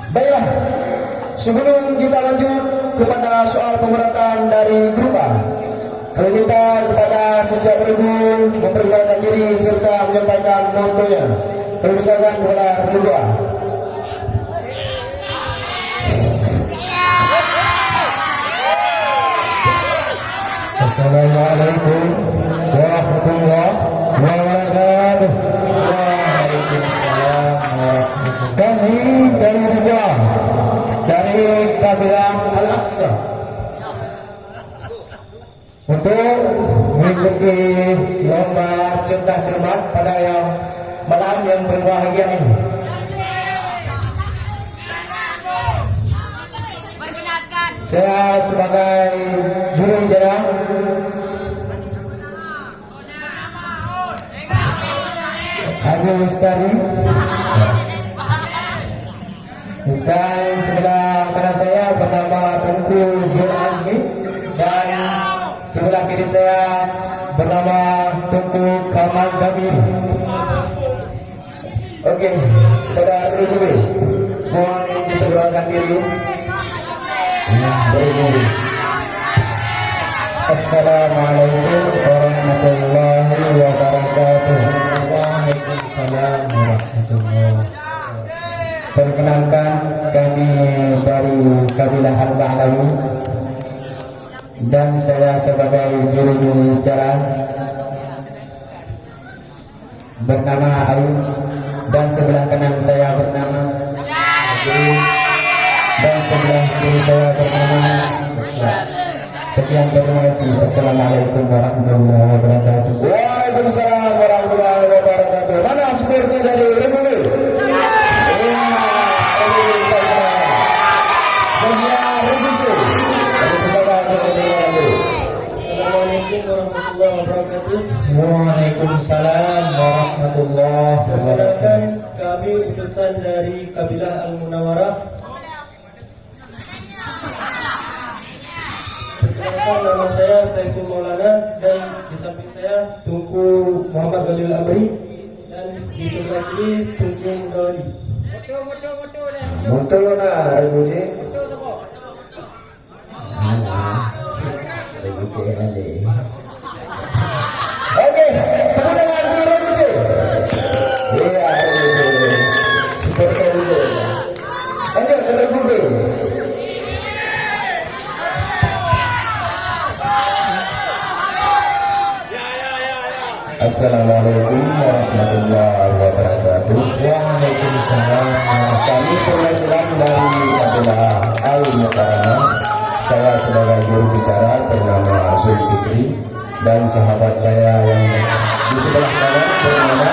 Baiklah, sebelum kita lanjut kepada soal pemberatan dari grup A, kalau kita kepada setiap regu memperkenalkan diri serta menyampaikan motonya. Kalau misalkan kepada regu A. Assalamualaikum warahmatullahi wabarakatuh. Waalaikumsalam warahmatullahi. Kami dari Riga, dari kabilah Al-Aqsa, untuk mengikuti lomba cerdas cermat pada malam yang berbahagia ini. Saya sebagai juru bicara Haji Mustari, dan sebelah kanan saya bernama Tengku Zul Azmi, dan sebelah kiri saya bernama Tengku Kamal Damir. Oke, pada regu mohon diperkenalkan diri. Assalamualaikum warahmatullahi wabarakatuh. Waalaikumsalam warahmatullahi wabarakatuh. Perkenalkan, kami dari kabilah Al-Ba'lawi dan saya sebagai juru bicara bernama Ais, dan sebelah kanan saya bernama dan sebelah kiri saya bernama Ustaz. Sekian, terima kasih. Assalamualaikum warahmatullahi wabarakatuh. Waalaikumsalam warahmatullahi wabarakatuh. Mana supportnya dari Republik? Waalaikumsalam warahmatullahi wabarakatuh. Kami utusan dari kabilah Al-Munawarah. Perkenalkan, nama saya Saiful Maulana, dan di samping saya Tunku Muhammad Walil Amri, dan di sebelah kiri Tunku Mudawari. Motor na rebuce. Rebuce ale. Oke, tepuk tangan untuk rebuce. Iya, rebuce. Seperti itu. Lanjut ke rebuce. Assalamualaikum warahmatullahi wabarakatuh. Waalaikumsalam. Kami perwakilan dari kabilah Al-Mukarramah. Saya sebagai juru bicara bernama Zulfikri, dan sahabat saya yang di sebelah kanan bernama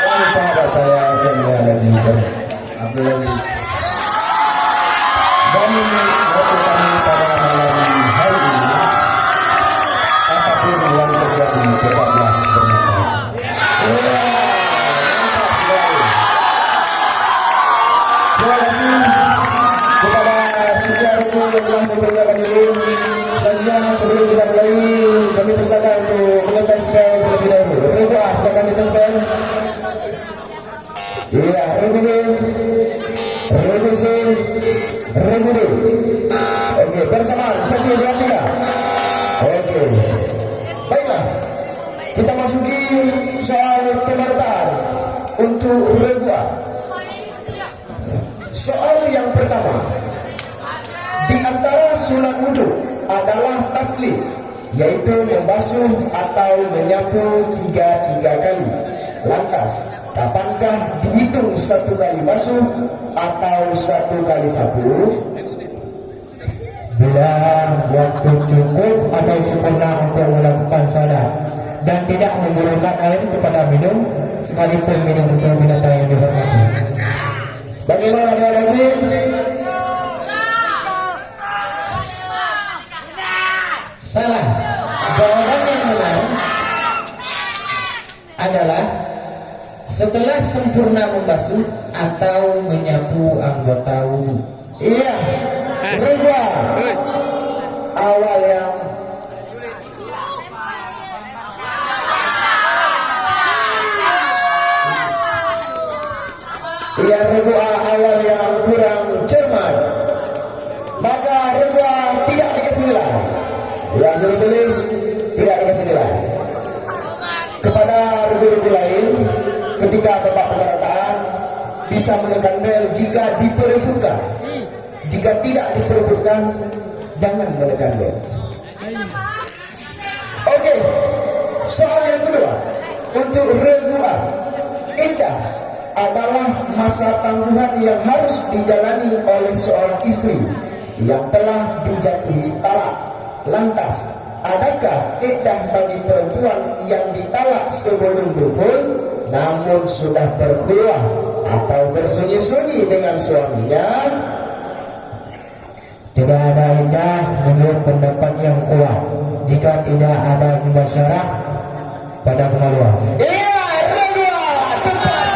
dan sahabat saya lagi Abdul Aziz. Dan waktu kami pada malam hari ini, apapun yang terjadi, tetaplah bernafas. Terima kasih kepada setiap regu yang telah memperkenalkan diri. Selanjutnya, sebelum kita mulai, kami persilakan untuk mengetes bel terlebih dahulu. Regu A, silakan dites bel. Iya, regu B, regu C, regu D. Oke, bersamaan 1, 2, 3. Oke, baiklah, kita masuki soal pemerataan untuk regu A. Soal yang pertama, di antara sunat wudhu adalah taslis, yaitu membasuh atau menyapu 3 kali. Lantas, kapankah dihitung 1 kali basuh atau 1 kali sapu? Bila waktu cukup atau sempurna untuk melakukan salat dan tidak menggunakan air kepada minum, sekalipun minum untuk binatang yang dihormati. Bagaimana dengan ini? Salah. Jawaban yang benar adalah setelah sempurna membasuh atau menyapu anggota wudhu. Iya, berubah. Awal yang iya, regu A juru tulis tidak dikasih nilai. Kepada regu-regu lain, ketika babak pemerataan bisa menekan bel jika diperebutkan. Jika tidak diperebutkan, jangan menekan bel. Oke, soal yang kedua untuk regu A. Indah adalah masa tangguhan yang harus dijalani oleh seorang istri yang telah dijatuhi talak. Lantas, adakah iddah bagi perempuan yang ditalak sebelum dukul namun sudah berkhulwah atau bersunyi-sunyi dengan suaminya? Tidak ada iddah menurut pendapat yang kuat jika tidak ada mubasyarah pada kemaluan. Iya, kedua, tepat.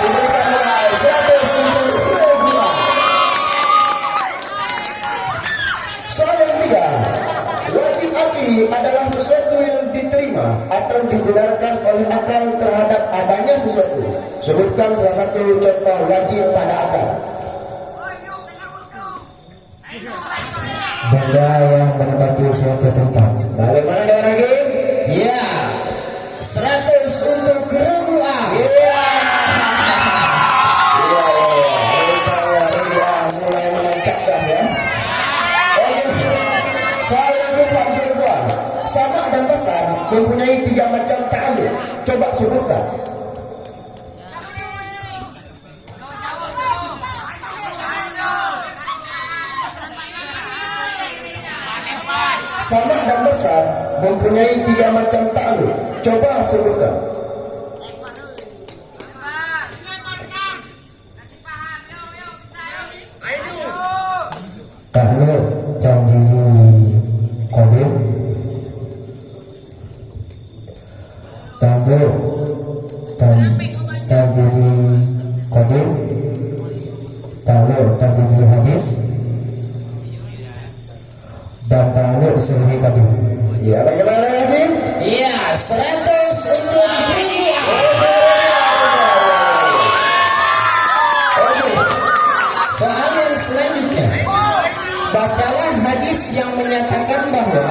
Diberikan nilai 100 untuk kedua. Soal yang ketiga, wajib akli adalah sesuatu yang diterima atau digunakan oleh akal terhadap adanya sesuatu. Sebutkan salah satu contoh wajib pada akal. Benda yang menempati suatu tempat. Bagaimana dengan lagi? Ya, 100 untuk regu A. Iya. Mulai menancapkan ya. Oke. Soal yang keempat kedua, sama dan besar mempunyai 3 macam ta'alluq. Coba sebutkan. Sama dan besar mempunyai 3 macam ta'alluq. Coba sebutkan. Ta'alluq janjizi qadim. Ta'alluq janjizi qadim. Ta'alluq janjizi hadis. Dan ta'alluq sulhi qadim. Ya, bagaimana lagi? Iya, 100 untuk regu A. Soal yang selanjutnya, bacalah hadis yang menyatakan bahwa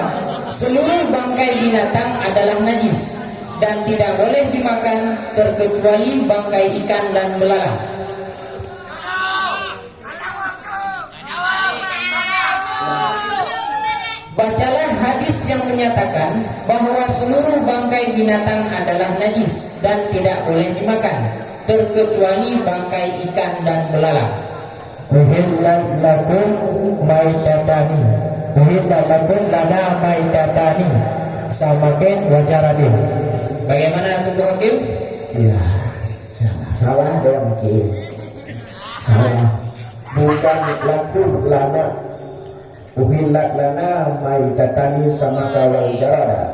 seluruh bangkai binatang adalah najis dan tidak boleh dimakan terkecuali bangkai ikan dan belalang. Bacalah hadis yang menyatakan bahwa seluruh bangkai binatang adalah najis dan tidak boleh dimakan terkecuali bangkai ikan dan belalang. Uhillat lakum maitatani. Uhillat lakum lana maitatani. Samakin wajaradin. Bagaimana Tunggu Hakim? Ya, salah dalam hakim. Salah. Bukan laku lana. Uhillat lana maitatani sama kawal jarada.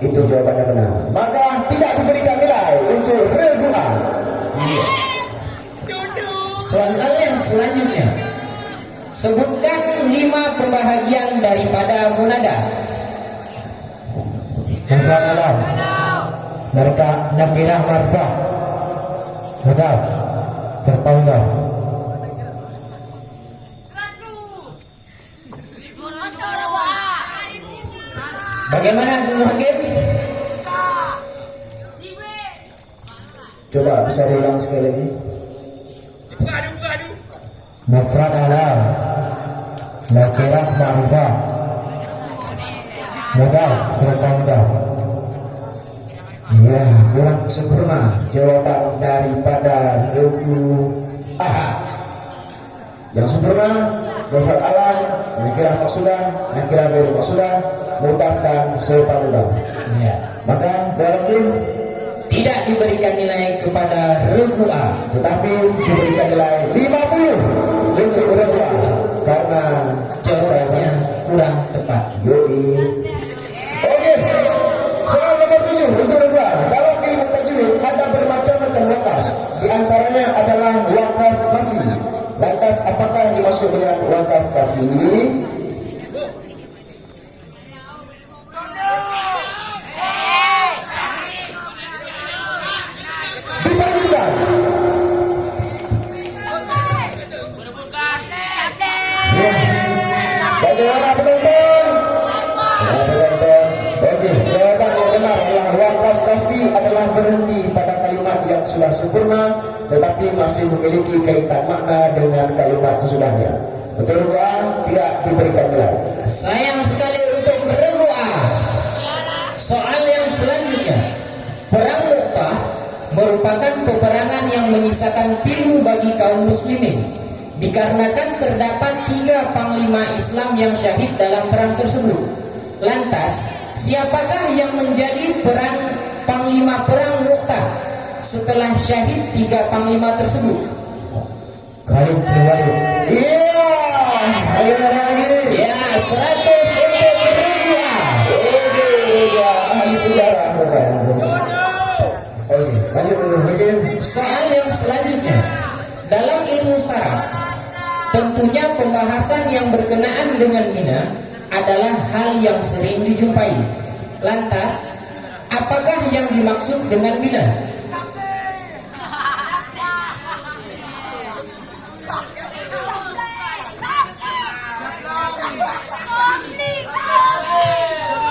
Itu jawabannya benar. Maka tidak diberikan nilai untuk regu A. Iya. Soal yang selanjutnya, sebutkan 5 pembahagian daripada munada. Mufrad alam, mereka nakirah marfa, mudhaf, serta mudhaf. Bagaimana Tunggu Hakim? Coba bisa diulang sekali lagi. Mufrad alam, nakirah ma'rifah, mudhaf, serta mudhaf. Ya, kurang sempurna jawaban daripada regu A. Yang sempurna mufrad alam, nakirah maksudah, nakirah ghairu maksudah, mudhaf dan serta mudhaf. Ya. Maka berarti Tidak diberikan nilai kepada regu A, tetapi diberikan nilai 50 untuk regu A karena jawabannya kurang tepat. yoi. Oke, soal nomor 7 untuk regu A. Dalam ilmu tajwid ada bermacam-macam wakaf. Di antaranya adalah wakaf kafi. Lantas apakah yang dimaksud dengan wakaf kafi? Diperlukan. Bagaimana penonton? sudah sempurna, tetapi masih memiliki kaitan makna dengan kalimat sesudahnya. Untuk regu A tidak diberikan nilai. Sayang sekali untuk regu A. Soal yang selanjutnya, Perang Mu'tah merupakan peperangan yang menyisakan pilu bagi kaum muslimin, dikarenakan terdapat 3 panglima Islam yang syahid dalam perang tersebut. Lantas, siapakah yang menjadi panglima perang Mu'tah setelah syahid 3 panglima tersebut? Khalid bin Walid. Iya, ayo lagi. Ya, 100 untuk regu A. Oke, ya, ahli sejarah bukan. Oke, lanjut dulu. Soal yang selanjutnya, dalam ilmu saraf, tentunya pembahasan yang berkenaan dengan Mina adalah hal yang sering dijumpai. Lantas, apakah yang dimaksud dengan Mina?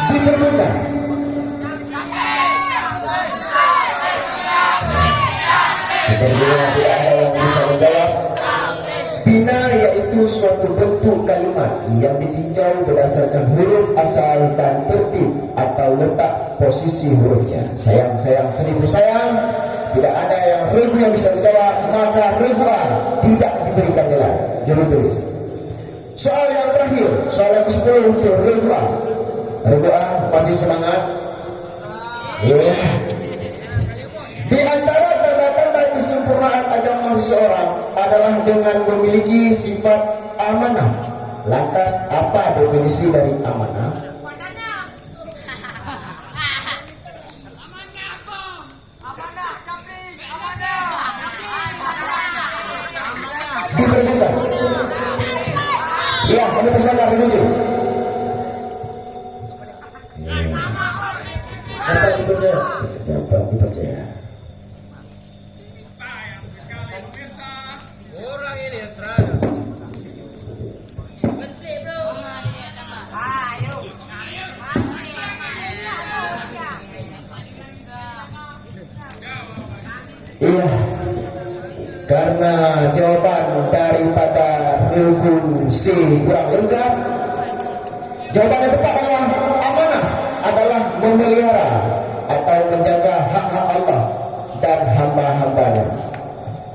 Dipermudah. Sepertinya tidak ada yang bisa menjawab. Bina yaitu suatu bentuk kalimat yang ditinjau berdasarkan huruf asal dan tertib atau letak posisi hurufnya. Sayang, seribu sayang, tidak ada yang regu yang bisa menjawab, maka regu A tidak diberikan nilai. Juru tulis. Soal yang terakhir, soal yang ke-10 untuk regu A. Regu A masih semangat? Ya. Di antara tanda-tanda kesempurnaan agama seseorang adalah dengan memiliki sifat amanah. Lantas apa definisi dari amanah? Dipermudah. Ya, kami persilakan definisi. Dapat dipercaya. Iya, karena jawaban daripada regu C kurang lengkap. Jawaban yang tepat adalah amanah adalah memelihara atau menjaga hak-hak Allah dan hamba-hambanya.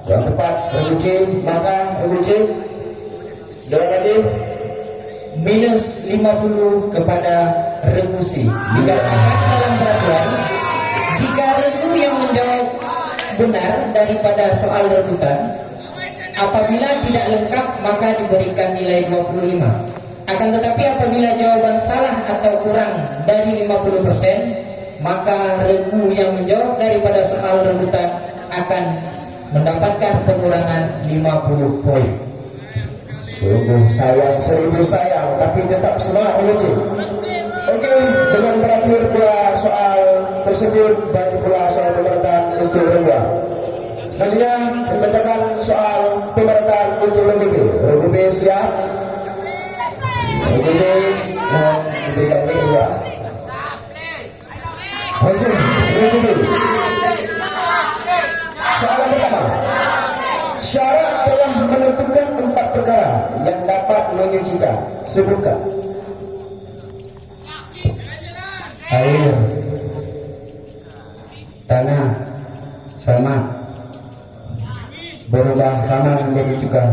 Yang tepat regu C, maka regu C dua lagi minus 50 kepada regu C. Dikatakan dalam peraturan, jika regu yang menjawab benar daripada soal rebutan, apabila tidak lengkap maka diberikan nilai 25. Akan tetapi apabila jawaban salah atau kurang dari 50%, maka regu yang menjawab daripada soal rebutan akan mendapatkan pengurangan 50 poin. Sungguh sayang, seribu sayang, tapi tetap semangat menguji. Oke, dengan berakhir pula soal tersebut dan pula soal pemerintahan untuk regu. Selanjutnya membacakan soal pemerintahan untuk regu B. Regu B siap? Regu B mohon diberikan kedua. Oke, regu B. Soalan pertama. Syarat telah menentukan 4 perkara yang dapat menyucikan. Sebutkan. Air, tanah, sama, berubah sama menjadi cuka.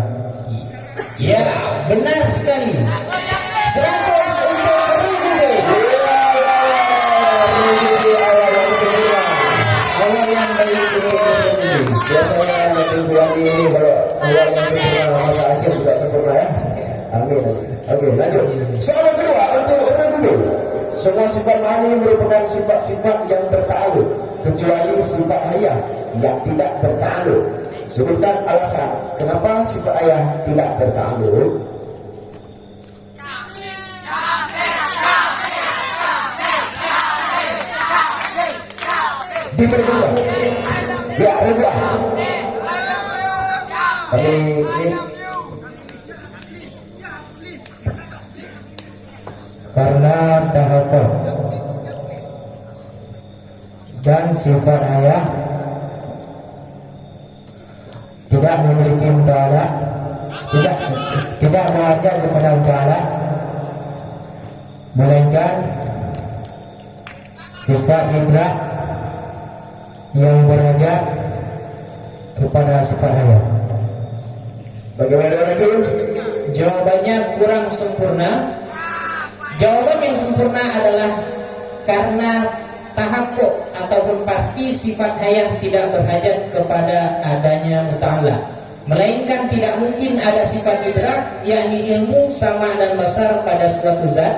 Ya, benar sekali. 100 untuk regu B. Awal yang sempurna, awal yang baik ini. Biasanya minggu ini kalau awal yang sempurna maka akhir juga sempurna ya. Amin. Oke, lanjut. Soalan kedua untuk regu B. Semua sifat mani merupakan sifat-sifat yang bertakluk, kecuali sifat ayah yang tidak bertakluk. Sebutkan alasan kenapa sifat ayah tidak bertakluk. Dipermudah. Ya, regu. Kami ini karena tahapan dan sifat ayah tidak memiliki mudarat, tidak mengajak kepada mudarat, melainkan sifat idrak yang berajak kepada sifat hayat. Bagaimana dengan itu? Jawabannya kurang sempurna. Jawaban yang sempurna adalah karena tahakkuk ataupun pasti sifat hayah tidak berhajat kepada adanya muta'allah, melainkan tidak mungkin ada sifat idrak, yakni ilmu, sama dan basar pada suatu zat,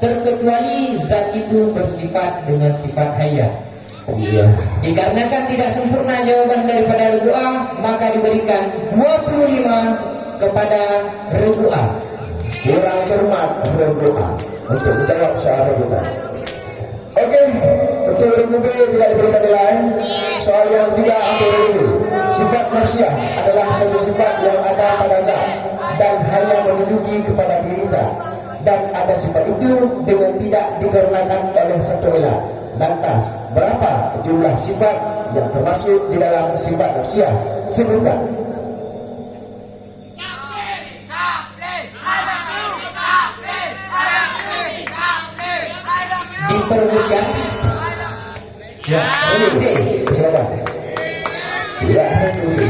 terkecuali zat itu bersifat dengan sifat hayah. Iya. Dikarenakan tidak sempurna jawaban daripada regu A, maka diberikan 25 kepada regu A. Kurang cermat regu A untuk menjawab soal regu A. Oke, untuk regu B tidak diberikan nilai. Soal yang tidak ambil regu. Sifat manusia adalah satu sifat yang ada pada zat dan hanya menunjuki kepada diri zat, dan ada sifat itu dengan tidak dikarenakan oleh satu ilah. Lantas, berapa jumlah sifat yang termasuk di dalam sifat manusia? Sebutkan. Diperbutkan. Ya, ini silakan. Ya, ini.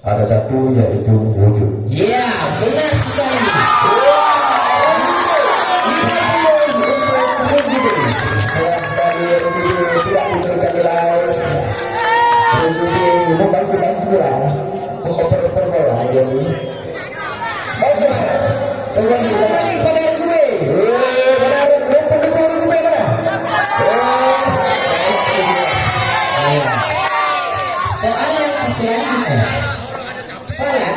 Ada satu yaitu wujud. Ya, benar sekali. Sayang sekali wujud tidak diberikan nilai. Wujud membantu-bantu lah, mengoper-oper bola jadi. Oke, saya kembali pada regu B. Pada pendukung regu B mana? Soal yang selanjutnya. Salat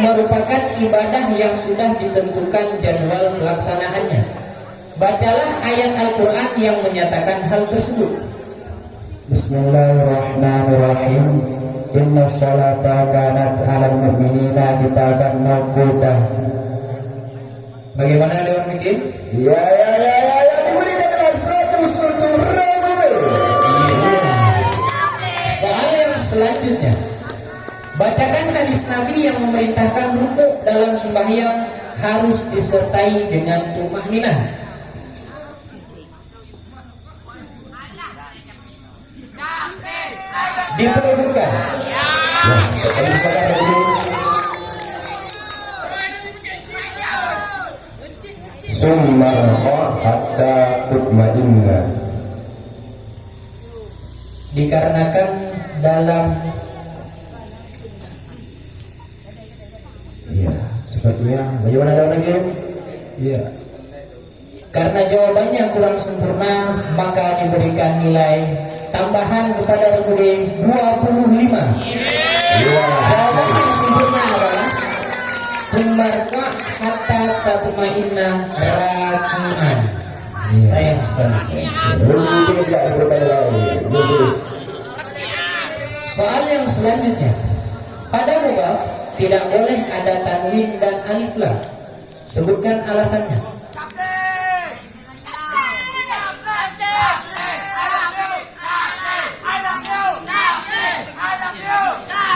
merupakan ibadah yang sudah ditentukan jadwal pelaksanaannya. Bacalah ayat Al-Quran yang menyatakan hal tersebut. Bismillahirrahmanirrahim. Inna sholata kanat 'alal mu'minina kitaban mawquta. Bagaimana Dewan Bikin? Ya, diberikan dengan 100 untuk regu B. Soal yang selanjutnya. Bacakan hadis Nabi yang memerintahkan rukuk dalam sembahyang harus disertai dengan tumaninah. Diperlukan. Ya, kita silakan dulu. Summarqa hatta tutmainna. Dikarenakan dalam Sepertinya bagaimana ada lagi? ya, karena jawabannya kurang sempurna, maka diberikan nilai tambahan kepada regu D 25. Jawaban yang sempurna adalah Sumarqa hatta tatma'inna raki'an. Sayang sekali. Regu tidak diberikan nilai. Soal yang selanjutnya. Pada mudhaf tidak boleh ada tanwin dan alif lam. Sebutkan alasannya.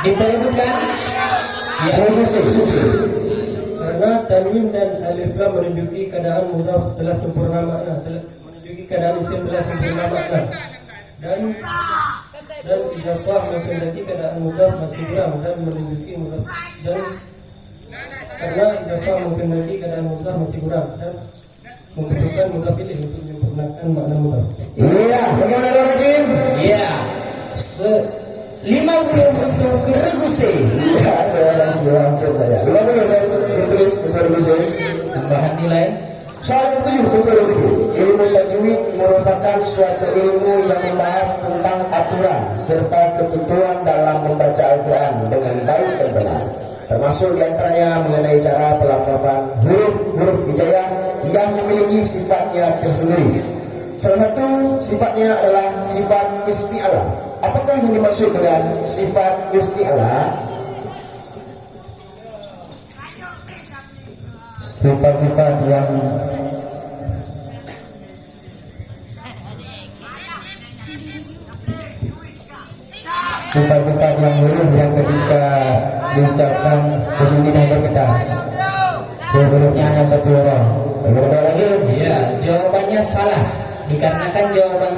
Diteruskan. Ya, Karena tanwin dan alif lam menunjuki keadaan mudhaf telah sempurna makna, menunjuki keadaan isim telah sempurna makna, dan izafah menghendaki keadaan mudhaf masih kurang dan menunjuki mudhaf, dan karena izafah menghendaki keadaan mudhaf masih kurang dan membutuhkan mudhaf ilaih untuk menyempurnakan makna mudhaf. Iya, bagaimana lagi? Ya, 50 untuk regu C. Ya, ada yang hampir saya. 50 tertulis untuk regu C. Tambahan nilai. Soal 7 untuk regu B. Ilmu tajwid merupakan suatu ilmu yang membahas tentang aturan serta ketentuan dalam membaca Al-Quran dengan baik dan benar. Termasuk diantaranya mengenai cara pelafazan huruf-huruf hijaiyah yang memiliki sifatnya tersendiri. Salah satu sifatnya adalah sifat isti'alah. Apakah yang dimaksud dengan sifat isti'alah? Sifat-sifat yang sifat-sifat yang huruf yang ketika diucapkan berbunyi bergetar. Hurufnya hanya satu orang. Bagaimana lagi? Ya, jawabannya salah. Dikarenakan jawaban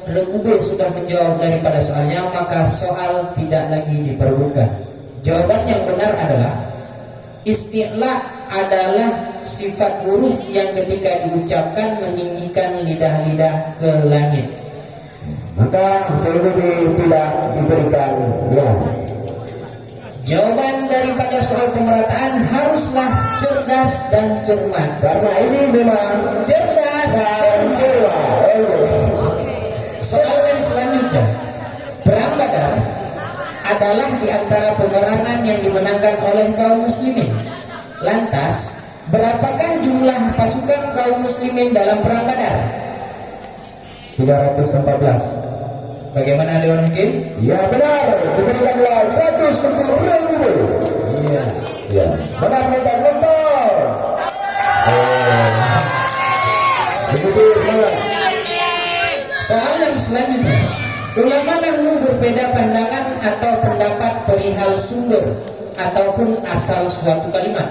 regu B sudah menjawab daripada soalnya, maka soal tidak lagi diperlukan. Jawaban yang benar adalah isti'la adalah sifat huruf yang ketika diucapkan meninggikan lidah-lidah ke langit. Maka betul tidak diberikan ya. Jawaban daripada soal pemerataan haruslah cerdas dan cermat. Karena ini memang Cerdas dan cermat. Soal yang selanjutnya, Perang Badar adalah di antara peperangan yang dimenangkan oleh kaum muslimin. Lantas, berapakah jumlah pasukan kaum muslimin dalam Perang Badar? 314. Bagaimana Dewan Hakim? Ya benar, diberikanlah 100 untuk regu. Iya. Ya, benar mentor. Begitu semangat. Soal yang selanjutnya, ulama nahwu berbeda pandangan atau pendapat perihal sumber ataupun asal suatu kalimat.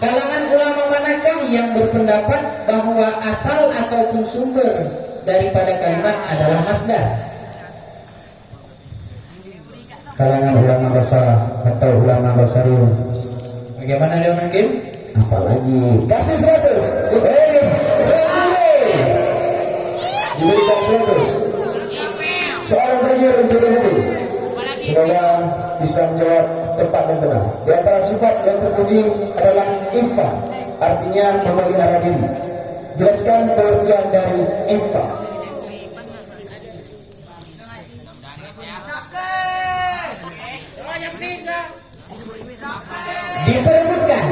Kalangan ulama manakah yang berpendapat bahwa asal ataupun sumber daripada kalimat adalah masdar? Kalangan ulama besar atau ulama basariun. Bagaimana Dewan Hakim? Apalagi kasih 100. Diberikan 100. Soal yang terakhir untuk ini. Semoga bisa menjawab tepat dan benar. Di antara sifat yang terpuji adalah iffah, artinya memelihara diri. Jelaskan pengertian dari iffah. Diperebutkan.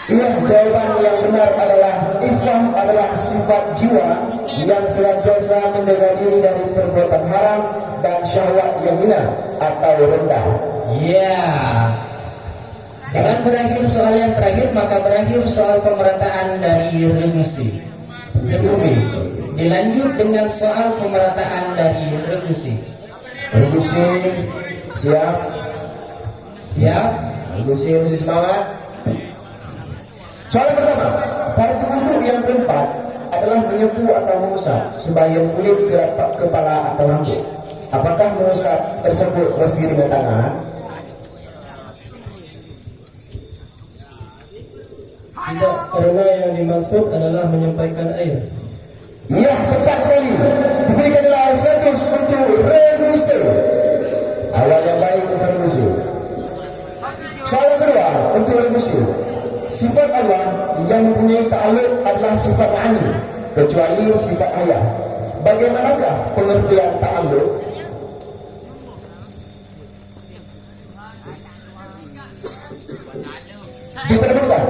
Iya, jawaban yang benar adalah iffah adalah sifat jiwa yang senantiasa menjaga diri dari perbuatan haram dan syahwat yang hina atau rendah. Ya. Dengan berakhir soal yang terakhir, maka berakhir soal pemerataan dari regu C. Regu B. Dilanjut dengan soal pemerataan dari regu C. Regu C, siap. Siap. Regu C mesti semangat. Soal yang pertama, fardu wudhu yang keempat adalah menyepu atau mengusap sembahyang kulit ke kepala atau rambut. Apakah mengusap tersebut mesti dengan tangan? Tidak, karena yang dimaksud adalah menyampaikan air. Iya, tepat sekali. Diberikanlah 100 untuk regu C. Awal yang baik untuk regu C. Soal yang kedua untuk regu C. Sifat Allah yang mempunyai ta'alluq adalah sifat ani, kecuali sifat ayah. Bagaimanakah pengertian ta'alluq? Diperlukan.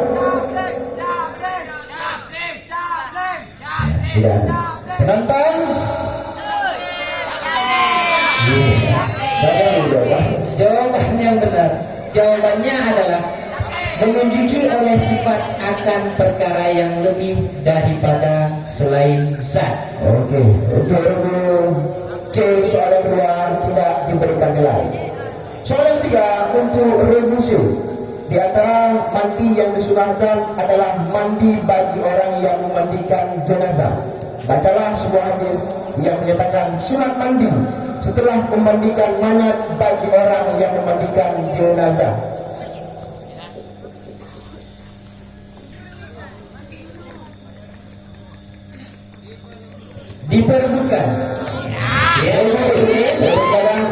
Tidak. Penonton, jawaban yang benar. Jawabannya adalah menunjuki oleh sifat akan perkara yang lebih daripada selain zat. Oke, untuk regu C soal yang kedua tidak diberikan nilai. Soal yang ketiga untuk regu C. Di antara mandi yang disunahkan adalah mandi bagi orang yang memandikan jenazah. Bacalah sebuah hadis yang menyatakan sunat mandi setelah memandikan mayat bagi orang yang memandikan jenazah. Diperebutkan. Ya, Sekarang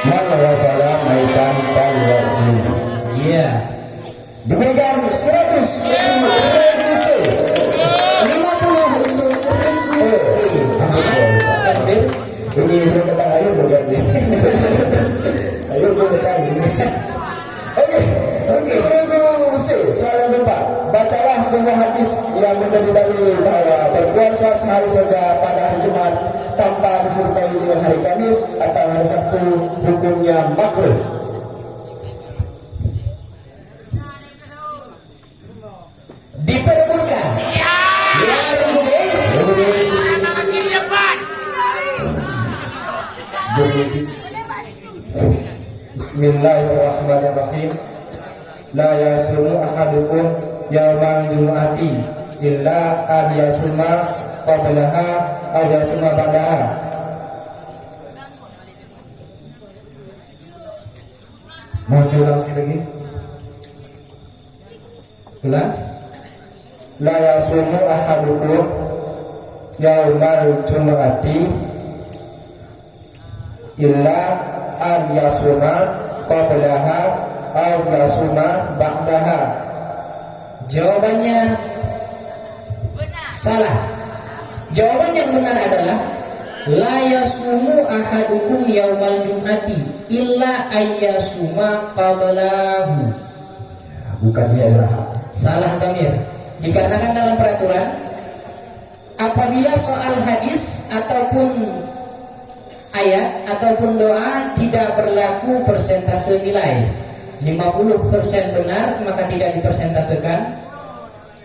mana wasala maitan palwatsi. Iya. Diberikan 100 untuk regu C. 50 untuk Ini belum tentang air bukan nih. Air belum tentang ini. Oke, regu C. Soal yang keempat. Bacalah sebuah hadis yang menjadi dalil bahwa berpuasa sehari saja pada hari Jumat tanpa disertai dengan hari Kamis atau hari Sabtu hukumnya makruh. Bismillahirrahmanirrahim. La yasumu ahadukum yaumal jumu'ati illa an yasuma qablaha aw yasuma ba'daha. Mau diulang sekali lagi? Ulang. La yasumu ahadukum yaumal jumu'ati illa an yasuma qablaha aw yasuma ba'daha. Jawabannya salah. Jawaban yang benar adalah la yasumu ahadukum yaumal jum'ati illa ayyasuma qablahu. Bukan ya. Salah Tamir. Dikarenakan dalam peraturan apabila soal hadis ataupun ayat ataupun doa tidak berlaku persentase nilai 50% benar maka tidak dipersentasekan.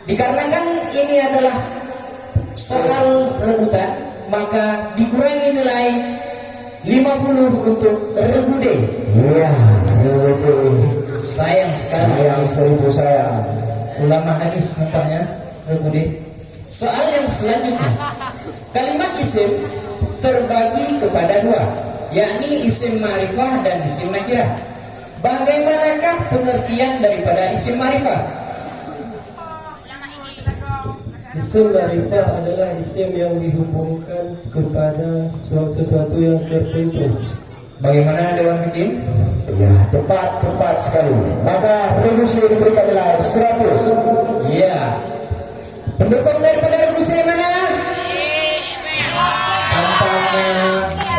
Dikarenakan ini adalah soal rebutan maka dikurangi nilai 50 untuk regu D. Iya, betul. Sayang sekali Yang 1000 sayang. ulama hadis nampaknya regu D. Soal yang selanjutnya, kalimat isim terbagi kepada dua, yakni isim ma'rifah dan isim nakirah. Bagaimanakah pengertian daripada isim ma'rifah? Isim ma'rifah adalah isim yang dihubungkan kepada sesuatu yang tertentu. Bagaimana Dewan Hakim? Ya, tepat sekali. Maka reduksi diberikan nilai 100. Ya. Pendukung daripada reduksi mana? Tampaknya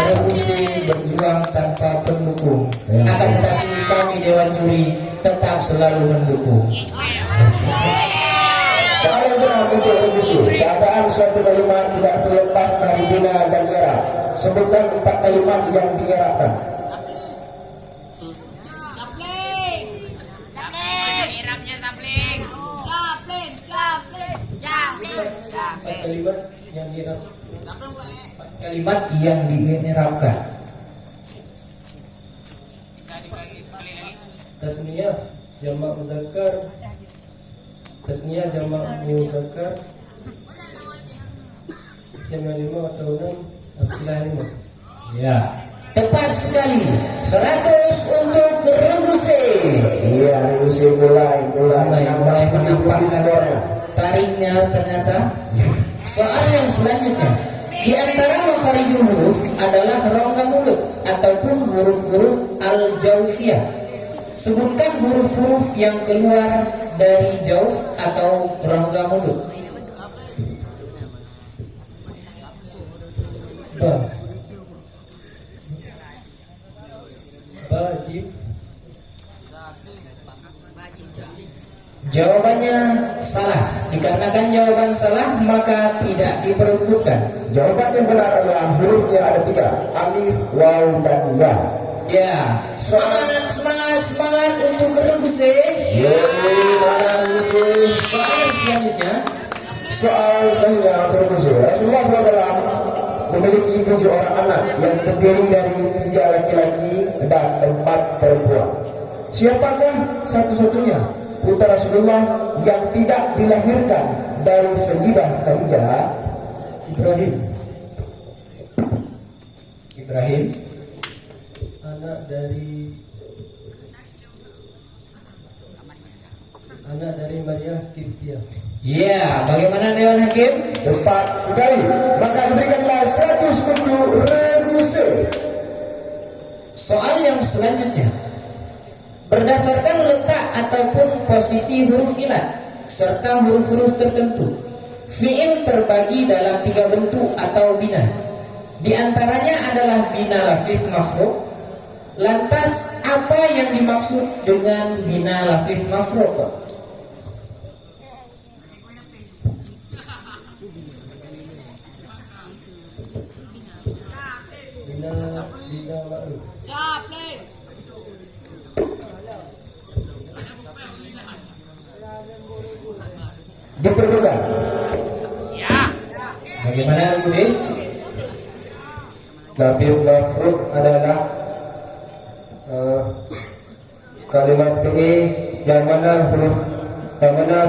reduksi berjuang tanpa pendukung. Akan tetapi kami Dewan Juri tetap selalu mendukung. Soal yang benar untuk reduksi. Keadaan suatu kalimat tidak terlepas dari bina dan i'rab. Sebutkan 4 kalimat yang di'irabkan. Kalimat yang diirab. Kalimat yang di'irabkan. Tasniyah jamak muzakkar, tasniyah jamak muzakkar, isim yang 5 atau 6, istilah 5. Ya. Tepat sekali. 100 untuk reduksi. Iya, reduksi mulai Menampakkan tariknya ternyata. Soal yang selanjutnya, di antara makharijul huruf adalah rongga mulut ataupun huruf-huruf al-jaufiyah. Sebutkan huruf-huruf yang keluar dari jauf atau rongga mulut. Ba, bajib, Jawabannya salah. Dikarenakan jawaban salah maka tidak diperebutkan. Jawaban yang benar adalah hurufnya ada 3, alif, waw, dan ya. Ya, semangat untuk reduksi. Soal yang selanjutnya, Soal selanjutnya reduksi. Rasulullah SAW memiliki 7 orang anak yang terdiri dari 3 laki-laki dan 4 perempuan. Siapakah satu-satunya putra Rasulullah yang tidak dilahirkan dari Sayyidah Khadijah? Ibrahim, Ibrahim. anak dari Maria Kiptia. Ya, bagaimana Dewan Hakim? Tepat sekali. Maka diberikanlah 100 untuk reduksi. Soal yang selanjutnya, berdasarkan letak ataupun posisi huruf ilat serta huruf-huruf tertentu, fiil terbagi dalam 3 bentuk atau bina. Di antaranya adalah bina lafif mafruq. Lantas apa yang dimaksud dengan bina lafif mafruq? Bina ma'ruf. Diperlukan. Bagaimana Budi? Lafif mafruq adalah kalimat fi'i yang mana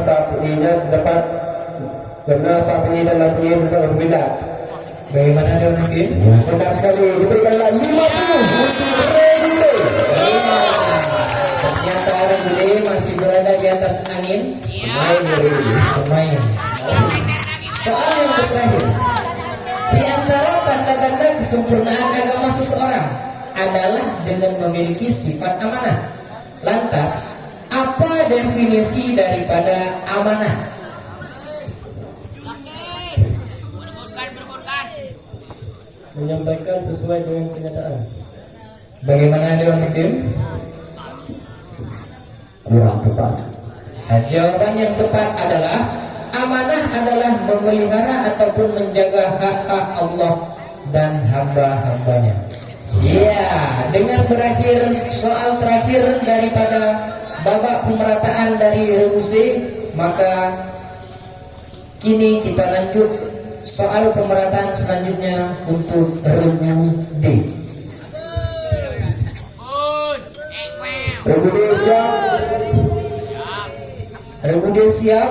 fa'inya dapat karena fa'i dan lafi'i berbeda. Bagaimana dia mungkin? Ya, benar sekali. Diberikanlah 50 untuk Regule. Ternyata Regule masih berada di atas angin. Pemain. Soal yang terakhir. Di antara tanda-tanda kesempurnaan agama seseorang adalah dengan memiliki sifat amanah. Lantas, apa definisi daripada amanah? Menyampaikan sesuai dengan kenyataan. Bagaimana dia mungkin? Kurang tepat. Jawaban yang tepat adalah amanah adalah memelihara ataupun menjaga hak-hak Allah dan hamba-hambanya. Ya, dengan berakhir soal terakhir daripada babak pemerataan dari Rebuse, maka kini kita lanjut soal pemerataan selanjutnya untuk Regu D. Regule siap. Regu D siap?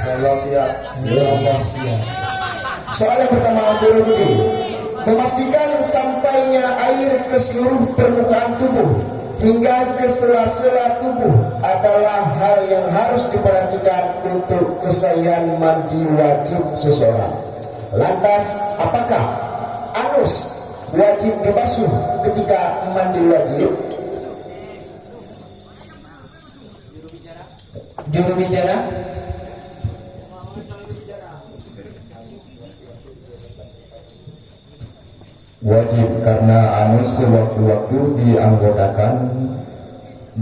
Allah siap. Insyaallah siap. Soal yang pertama untuk Regule. Memastikan sampainya air ke seluruh permukaan tubuh hingga ke sela-sela tubuh adalah hal yang harus diperhatikan untuk kesehatan mandi wajib seseorang. Lantas, apakah anus wajib dibasuh ketika mandi wajib? Juru bicara? Wajib karena anus sewaktu-waktu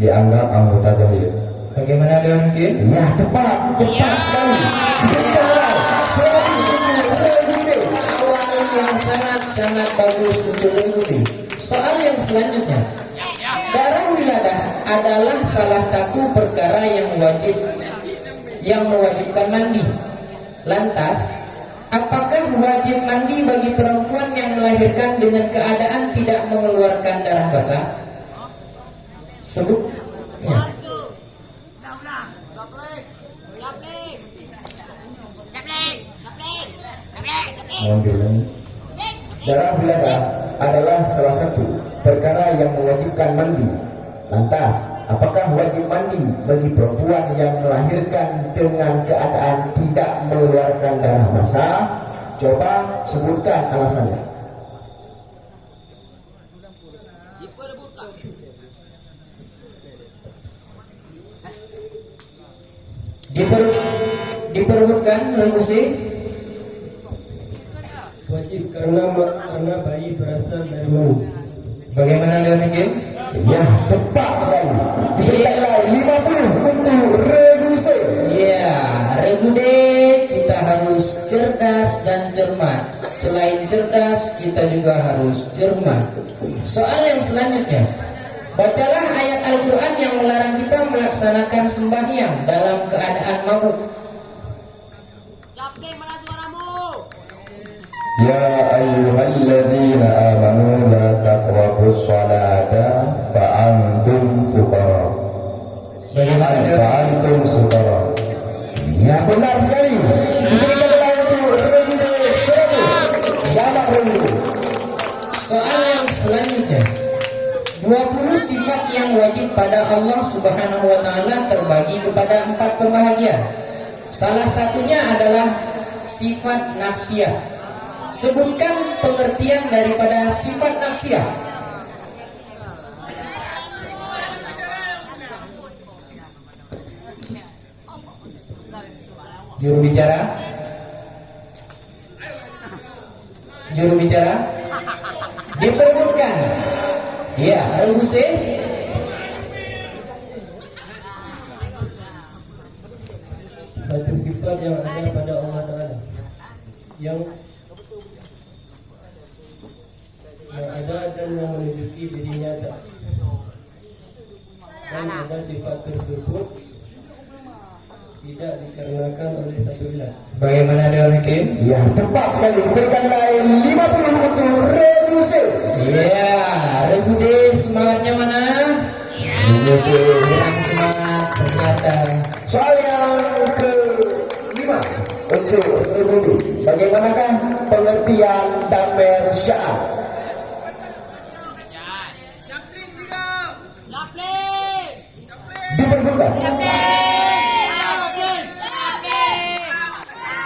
dianggap anggota zahir. Bagaimana dia mungkin? Ya, tepat sekali. Diberikanlah 100 Regule. Awal yang sangat bagus untuk Regule. Soal yang selanjutnya, darah wiladah adalah salah satu perkara yang mewajibkan mandi. Lantas, apakah wajib mandi bagi perempuan yang melahirkan dengan keadaan tidak mengeluarkan darah basah? Sebut. Ya. Darah wiladah adalah salah satu perkara yang mewajibkan mandi. Lantas, apakah wajib mandi bagi perempuan yang melahirkan dengan keadaan tidak mengeluarkan darah basah? Coba sebutkan alasannya. Diperbutkan Rebuse. Wajib karena bayi berasal dari mani. Bagaimana dia mungkin? Ya, tepat sekali. Diberikanlah 50 untuk Regule. Ya, Regule, kita harus cerdas dan cermat. Selain cerdas, kita juga harus cermat. Soal yang selanjutnya, bacalah ayat Al-Quran yang melarang kita melaksanakan sembahyang dalam keadaan mabuk. Ya ayyuhalladzina amanu la taqrabus salata fa'antum fuqara. Bagaimana dia? Fa'antum fuqara. Ya, benar sekali. Diberikanlah untuk Regule 100. Selamat Regule. Soal yang selanjutnya, 20 sifat yang wajib pada Allah Subhanahu wa Ta'ala terbagi kepada 4 pembahagian. Salah satunya adalah sifat nafsiyah. Sebutkan pengertian daripada sifat nafsiyah. Juru bicara? Diperbutkan. Ya, Rebuse. Satu sifat yang ada pada Allah Ta'ala yang ada dan yang menunjuki diri nyata, dan ada sifat tersebut tidak dikarenakan oleh satu ilah. Bagaimana dia mungkin? Ya, tepat sekali. Diberikanlah 50 untuk Regule. Ya, Regule semangatnya mana? kurang semangat ternyata. Soal yang kelima untuk Republik, bagaimanakah pengertian damer syaar? Diperlukan.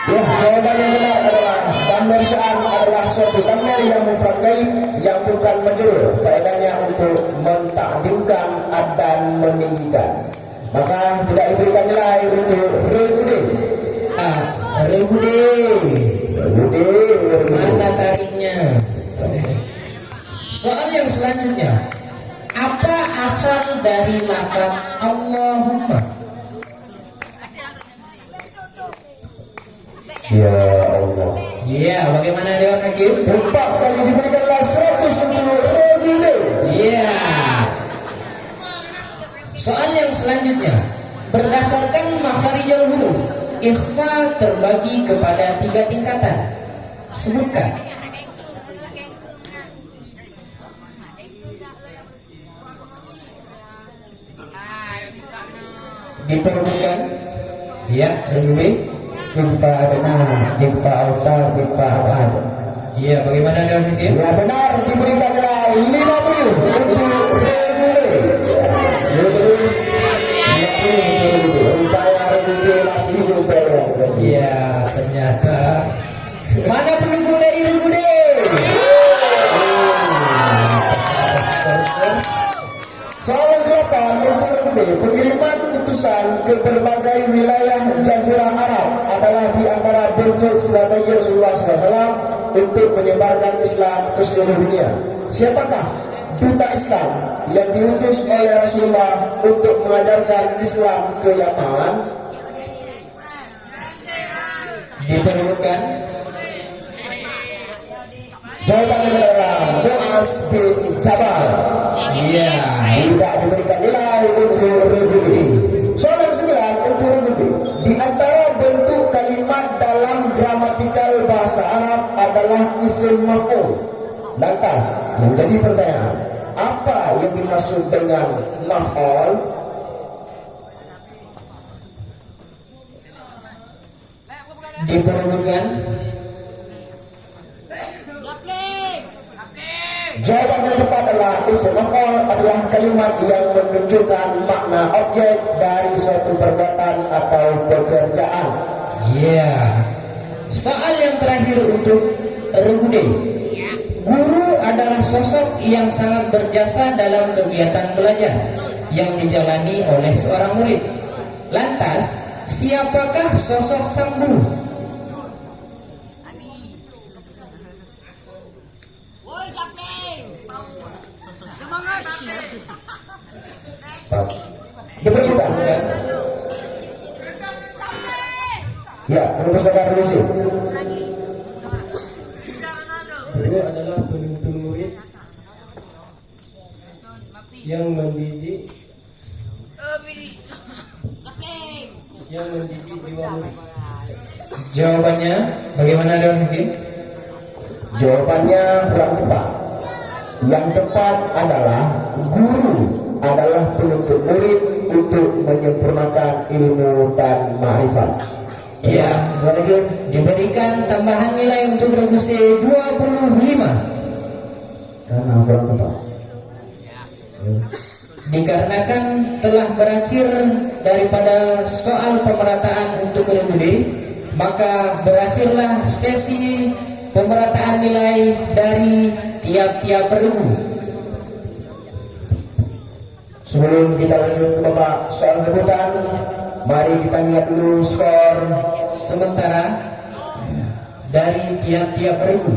Ya, jawaban yang benar adalah damer syaar adalah suatu damer yang mufrad gaib yang bukan majrur. Faedahnya untuk mentakdimkan dan meninggikan. Maka tidak diberikan nilai untuk Republik. Mana tariknya? Soal yang selanjutnya, apa asal dari lafaz Allahumma? Ya Allah. Ya, bagaimana Dewan Hakim? Tepat sekali, diberikanlah 100 untuk Republik. Ya. Soal yang selanjutnya, berdasarkan makharijul huruf, ikhfa terbagi kepada 3 tingkatan. Sebutkan. Diperlukan. Ya, Republik. Ikhfa adna, ikhfa awsar, ikhfa abad. Iya, bagaimana Dewan Hakim? Ya benar, diberikan nilai 50 untuk Republik. Terus 50 untuk Republik. Saya Republik masih hidup ya. Iya, ternyata. Mana pendukung dari Republik? Soal yang ke-8 untuk Republik, pengiriman utusan ke berbagai wilayah Jazirah Arab adalah di antara bentuk strategi Rasulullah SAW untuk menyebarkan Islam ke seluruh dunia. Siapakah duta Islam yang diutus oleh Rasulullah untuk mengajarkan Islam ke Yaman? Diperlukan. Jawabannya adalah Mu'az bin Jabal. Iya. Tidak diberikan nilai untuk Republik. Soal yang 9 untuk Republik. Di antara bentuk kalimat dalam gramatikal bahasa Arab adalah isim maf'ul. Lantas, menjadi pertanyaan, apa yang dimaksud dengan maf'ul? Diperlukan. Jawaban yang tepat adalah isim maf'ul adalah kalimat yang menunjukkan makna objek dari suatu perbuatan atau pekerjaan. Iya. Soal yang terakhir untuk Republik. Guru adalah sosok yang sangat berjasa dalam kegiatan belajar yang dijalani oleh seorang murid. Lantas, siapakah sosok sang guru? Diperlukan. Ya, Profesor Karlusi. Guru adalah penuntun murid yang mendidik jiwa murid. Jawabannya bagaimana Dewan Hakim? Jawabannya kurang tepat. Yang tepat adalah guru adalah penuntut murid untuk menyempurnakan ilmu dan ma'rifat. Ya, diberikan tambahan nilai untuk revisi 25 Karena kurang tepat. dikarenakan telah berakhir daripada soal pemerataan untuk Republik, maka berakhirlah sesi pemerataan nilai dari tiap-tiap regu. Sebelum kita lanjut ke babak soal rebutan, mari kita lihat dulu skor Sementara dari tiap-tiap regu.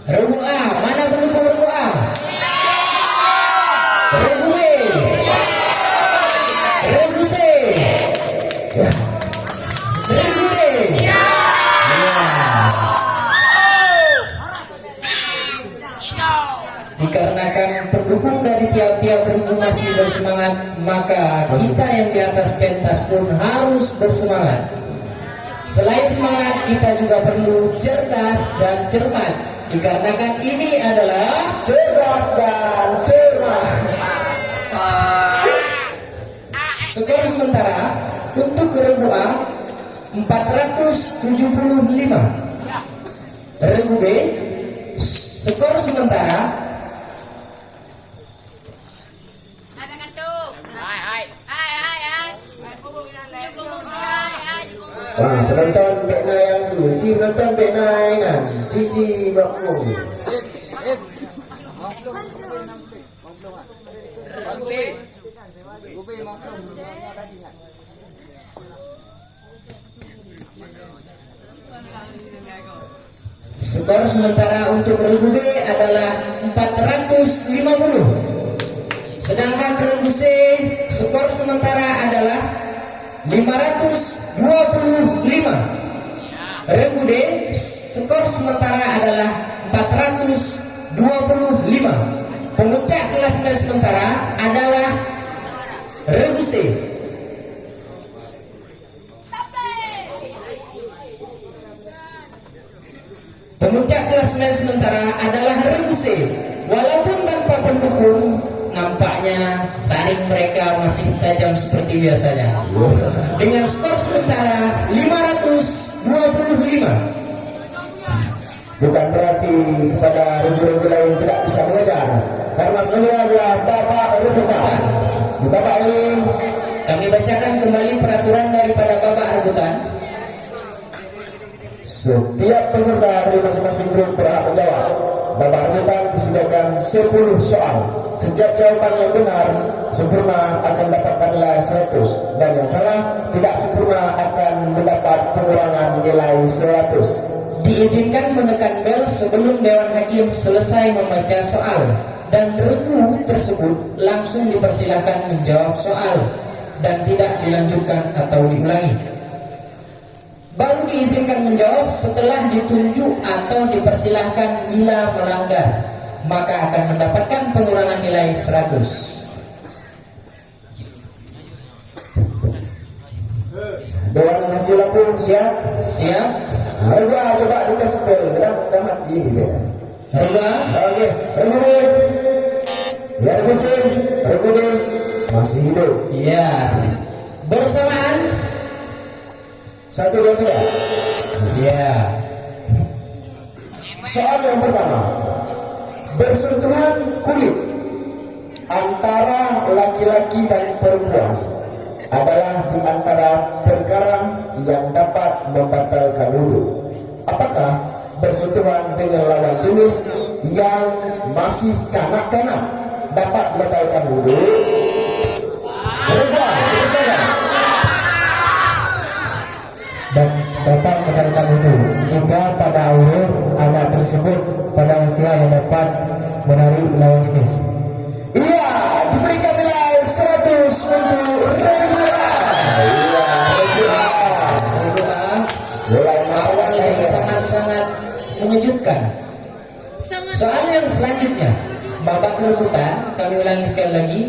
Regu A, mana pendukung regu A? Regu B, regu C, regu D. Dikarenakan pendukung dari tiap-tiap regu masih bersemangat, maka kita yang di atas pentas pun harus bersemangat. Selain semangat, kita juga perlu cerdas dan cermat, dikarenakan ini adalah cerdas dan cermat. Skor sementara untuk regu A 475. Regu B skor sementara Wah, penonton Bekna yang kunci, penonton Bekna yang cici bakmu. skor sementara untuk regu B adalah 450. Sedangkan regu C skor sementara adalah 525. Regu D skor sementara adalah 425. Pemuncak klasemen sementara adalah regu C. Pemuncak klasemen sementara adalah regu C. Walaupun tanpa pendukung, nampaknya tarik mereka masih tajam seperti biasanya. Dengan skor sementara 525. Bukan berarti kepada regu-regu lain tidak bisa mengejar, karena sebenarnya adalah babak rebutan. Di babak ini Kami bacakan kembali peraturan daripada babak rebutan. setiap peserta dari masing-masing grup berhak menjawab. Babak rebutan disediakan 10 soal. Setiap jawaban yang benar sempurna akan mendapatkan nilai 100, dan yang salah tidak sempurna akan mendapat pengurangan nilai 100. Diizinkan menekan bel sebelum Dewan Hakim selesai membaca soal, dan regu tersebut langsung dipersilahkan menjawab soal dan tidak dilanjutkan atau diulangi. Baru diizinkan menjawab setelah ditunjuk atau dipersilahkan bila melanggar, maka akan mendapatkan pengurangan nilai 100. Dewan Hakim Lampung siap? Siap? Regu A coba dikasih bel, udah mati ini bel. Regu A? Oke, regu B. Ya, regu C, regu D masih hidup. Iya. Bersamaan? 1, 2, 3. Iya. Soal yang pertama, bersentuhan kulit antara laki-laki dan perempuan adalah di antara perkara yang dapat membatalkan wudu. Apakah bersentuhan dengan lawan jenis yang masih kanak-kanak dapat membatalkan wudu? Berubah, dan dapat membatalkan wudu jika pada uruf anak tersebut pada usia yang dapat menarik lawan jenis. Iya, diberikan nilai 100 untuk regu A. Iya, regu A. Regu A Mulai awal yang sangat-sangat mengejutkan. Soal yang selanjutnya, babak rebutan, kami ulangi sekali lagi.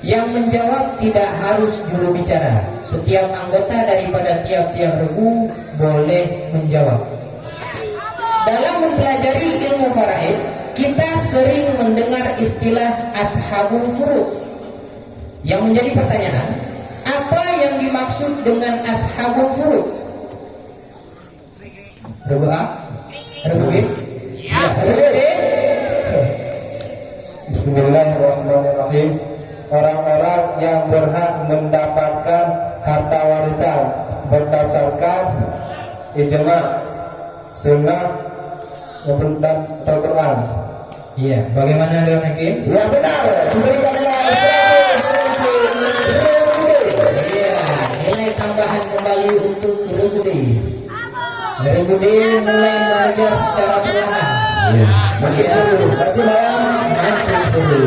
Yang menjawab tidak harus juru bicara. Setiap anggota daripada tiap-tiap regu boleh menjawab. Dalam mempelajari ilmu faraid, kita sering mendengar istilah ashabul furud. Yang menjadi pertanyaan, apa yang dimaksud dengan ashabul furud? Regu A? Regu B? Ya, regu B? Bismillahirrahmanirrahim. Orang-orang yang berhak mendapatkan harta warisan berdasarkan ijma, sunnah, dan Al-Quran. Iya, bagaimana Dewan Hakim? Ya benar, diberikan nilai 100 untuk regu B. Iya, nilai tambahan kembali untuk regu D. Regu D mulai mengejar secara perlahan. Iya, nanti seru, nanti malam Nanti seru.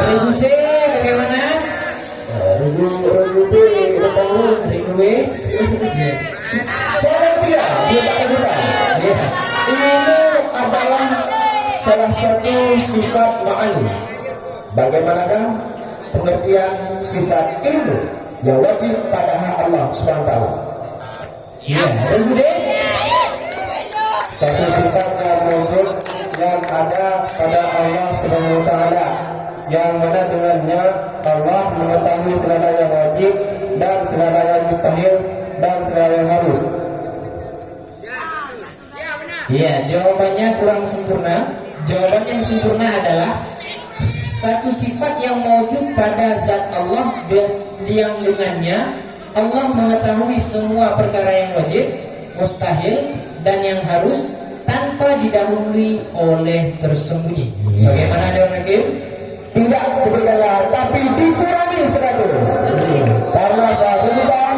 Regu C bagaimana? regu B ketemu Regu B? soal yang ketiga, bukan rebutan. Iya. Ilmu adalah salah satu sifat ma'ani. Bagaimanakah pengertian sifat ilmu yang wajib pada hak Allah SWT? Iya, regu D? Satu sifat yang wujud yang ada pada Allah SWT yang mana dengannya Allah mengetahui segala yang wajib dan segala yang mustahil dan segala yang harus. Ya, jawabannya kurang sempurna. Jawaban yang sempurna adalah satu sifat yang mewujud pada zat Allah yang dengannya Allah mengetahui semua perkara yang wajib, mustahil, dan yang harus tanpa didahului oleh tersembunyi. Bagaimana Dewan Hakim? Tidak diberikanlah, tapi dikurangi 100. Karena saat rebutan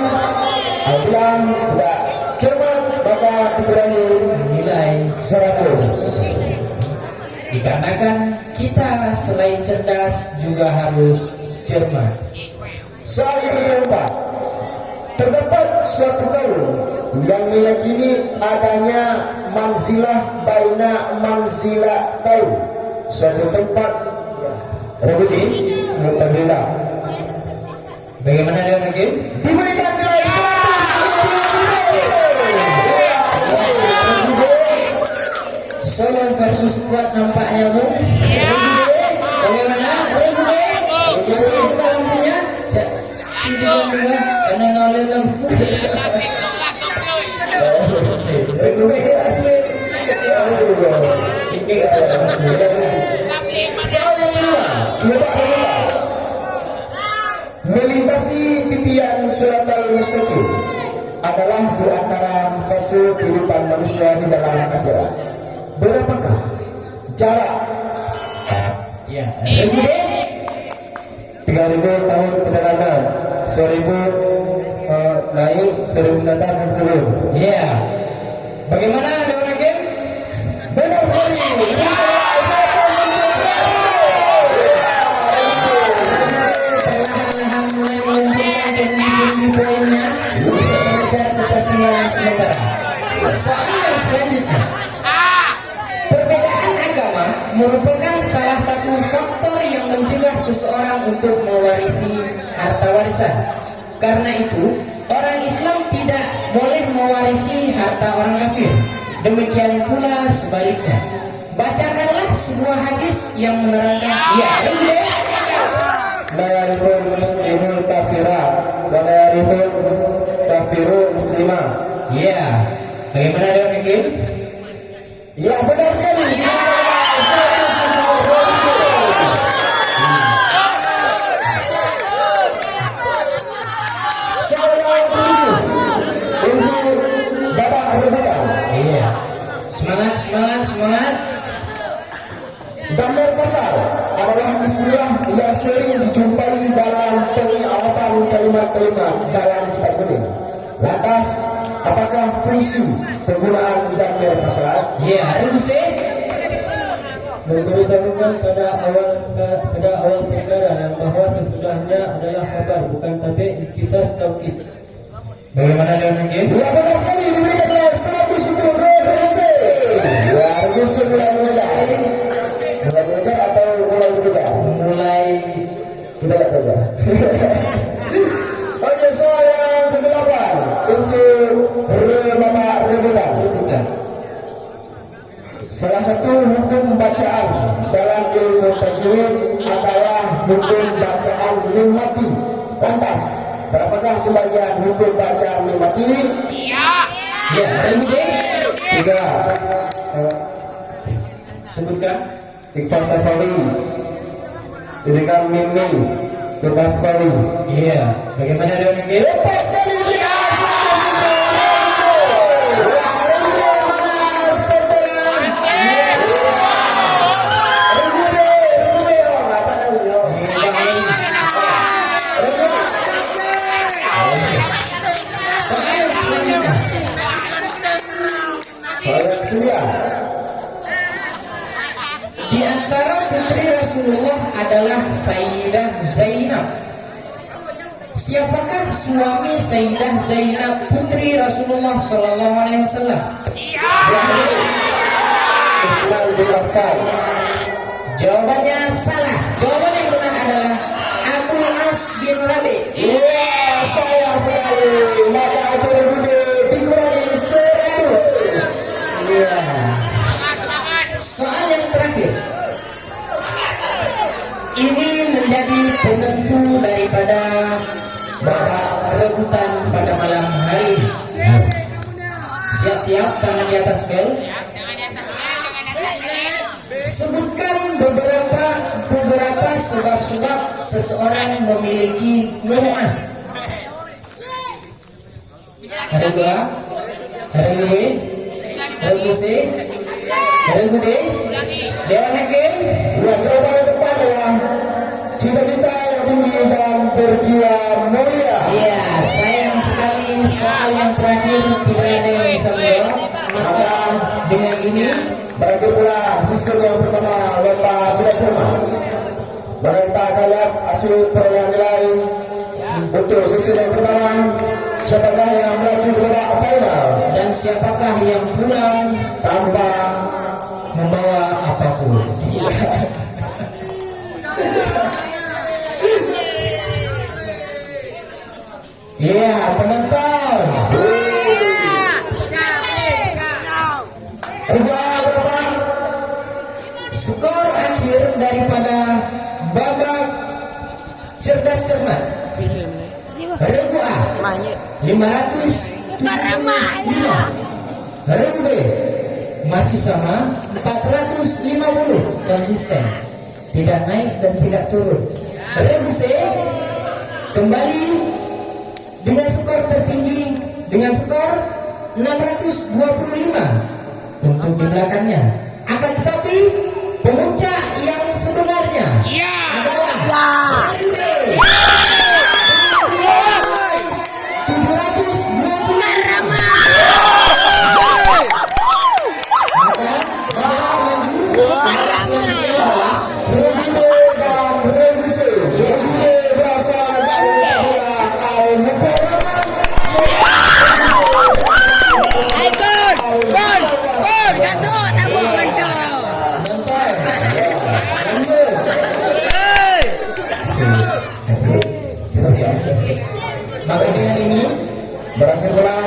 yang tidak cermat, maka dikurangi Nilai 100. dikarenakan kita selain cerdas juga harus cermat. Soal yang keempat, terdapat suatu kaum yang meyakini adanya manzilah baina manzilah tahu, suatu tempat rebuti berbeda. Bagaimana Dewan Hakim? Diberikan nilai 100. Solo versus kuat nampaknya Bu. Bagaimana? Masih buka lampunya? Tidak juga karena nolnya lampu. Soal yang kedua, melintasi titian siratal mustaqim adalah di antara fase kehidupan manusia di dalam akhirat. Berapakah jarak? Ya, 3.000 tahun perjalanan, 1.000 naik, 1.000 datang dan turun. ya. Bagaimana Dewan Hakim? Benar sekali. Perlahan-lahan mulai mengumpulkan pundi-pundi poinnya agar ketertinggalan sementara. Soal yang selanjutnya, perbedaan agama merupakan salah satu faktor yang mencegah seseorang untuk mewarisi harta warisan. Karena itu, orang Islam tidak boleh mewarisi harta orang kafir. Demikian pula sebaliknya. Bacakanlah sebuah hadis yang menerangkan. Ya, La yarithul muslimul kafirat wa la yarithul kafirul muslimah. ya. Bagaimana Dewan Hakim? Ya, benar sekali. Soal yang ketujuh untuk babak rebutan. Iya. Semangat, semangat, semangat. Gambar pasar adalah istilah yang sering dijumpai dalam penyampaian kalimat-kalimat dalam kitab kuning. Lantas, apakah fungsi penggunaan gambar pasar? Ya, Rusi. Memberitahukan pada awal perkara yang bahwa sesudahnya adalah kabar, bukan tabe, kisah taukid. Bagaimana Dewan Hakim? Ya, benar sekali, diberikanlah 100 untuk Rose. Ya, Rose mulai mengejar atau mulai bekerja? Mulai Kita lihat saja. Oke, soal yang ke-8 untuk babak rebutan. Salah satu hukum bacaan dalam ilmu tajwid adalah hukum bacaan mim mati. Lantas, berapakah pembagian hukum bacaan mim mati ini? ya, Rusi. 3. Sebutkan. Iqbal Safawi, diberikan mimi, bebas sekali. Iya. Bagaimana Dewan Hakim? Lepas sekali dia. Soal yang selanjutnya. Soal yang ke-9. Di antara putri Rasulullah adalah Sayyidah Zainab. Siapakah suami Sayyidah Zainab putri Rasulullah Sallallahu Alaihi Wasallam? Islam bin Affan. Jawabannya salah. Jawaban yang benar adalah Abul As bin Rabi. Wah, sayang sekali. Maka itu Bude dikurangi 100. Iya. Soal yang terakhir. Ini babak rebutan pada malam hari ini. Siap-siap, tangan di atas bel. Sebutkan beberapa sebab-sebab seseorang memiliki nubuah. Hari dua, hari ini, hari kusi, hari gede, Dewan Hakim. Ya, jawaban yang tepat adalah cita-cita yang tinggi dan berjiwa mulia. Ya, sayang sekali soal yang terakhir tidak ada yang bisa menjawab. Maka dengan ini Berakhir pula sesi yang pertama lomba cerdas cermat. Maka kita akan lihat hasil perolehan nilai untuk sesi yang pertama. Siapakah yang melaju ke babak final dan siapakah yang pulang tanpa membawa apapun. Ya, penonton. Berapa skor akhir daripada babak cerdas cermat? Regu A 575, Regu B masih sama 450, konsisten, tidak naik dan tidak turun. Regu C kembali dengan skor tertinggi dengan skor 625 untuk di belakangnya. Akan tetapi pemuncak yang sebenarnya adalah Regu B 775. Maka dengan ini berakhir pula